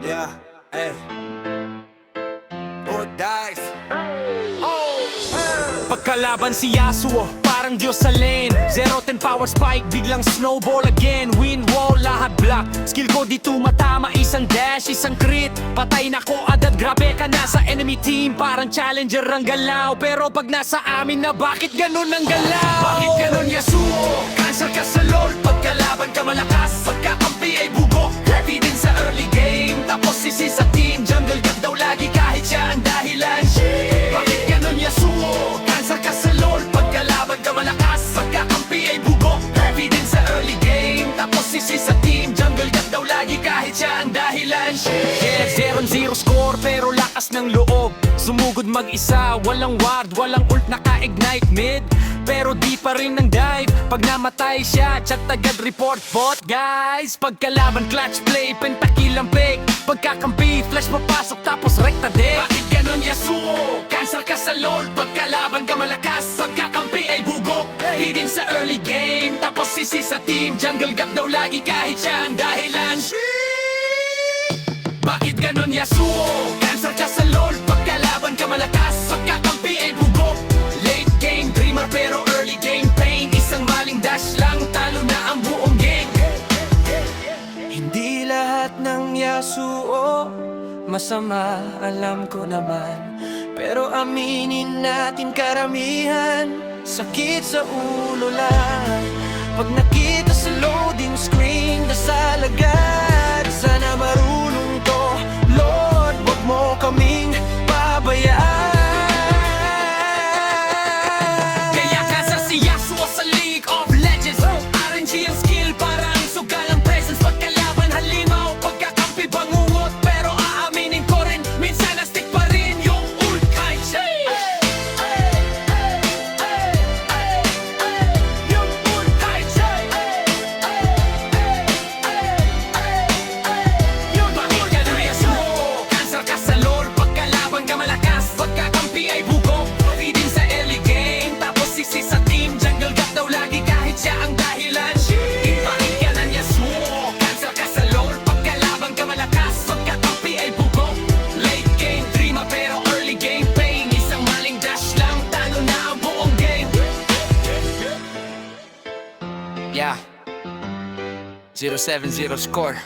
Yeah, hey. Or dies. Pagkalaban si Yasuo, parang Diyos sa lane. 0-10 power spike, biglang snowball again. Win wall, lahat block. Skill ko di tumatama, isang dash, isang crit. Patay na ko agad, grabe ka na sa enemy team. Parang challenger ang galaw, pero pag nasa amin na, bakit ganun ang galaw? Bakit ganun Yasuo? Cancer ka sa LOL, pagkalaban ka malakas. Pagkakampi ay bugok, heavy din sa early game. Tapos sisi sa team, jungle cut daw lagi kahit siya ang dahilan. Bakit ganun Yasuo? Cancer ka sa LOL, pagkalaban ka malakas. Pagkakampi ay bugok, heavy din sa early game. Tapos sisi sa team, jungle cut daw lagi kahit siya ang dahilan. Yeah, 0-0 score pero lakas ng loob. Sumugod mag-isa, walang ward, walang ult, naka-ignite mid. Pero di pa rin ng dive. Pag namatay siya, chat agad report bot. Guys, pagkalaban clutch play, pentakill ang pick. Pagkakampi, flash papasok tapos rekta deck. Bakit ganun Yasuo? Cancer ka sa LOL, pagkalaban ka malakas. Pagkakampi ay bugok, hidden sa early game. Tapos sisi sa team, jungle gap daw lagi kahit siya ang dahilan. Bakit ganun Yasuo? Cancer ka sa LOL, pagkalaban ka malakas. Pagkakampi ay bugok, late game dreamer pero early game pain. Isang maling dash lang, talo na ang buong game. Hindi lahat ng Yasuo masama, alam ko naman. Pero aminin natin karamihan, sakit sa ulo lang. Pag nakita sa loading screen, dasal agad. Sana marunong to, Lord, wag mo kaming pabayaan. Kaya cancer si Yasuo sa League of Legends. RNG ang skill, parang sugal ang presence. Pagkalaban halimaw, pagkakampi bangungot. Pero aaminin ko rin, minsan na-stick pa rin yung ult kahit siya. Yung ult kahit siya. Yung bakit ka na Yasuo? Cancer ka sa LOL, pagkalaban ka malakas. Pagkakampi ay bugok, feeding sa early game. Tapos sisi sa team, jungle gap daw lagi kahit siya ang dahilan. Bakit ka na Yasuo? Cancer ka sa LOL, pagkalaban ka malakas. Pagkakampi ay bugok, late game dreamer pero early game pain. Isang maling dash lang, talo na ang buong game. Yeah, 0-7-0 score.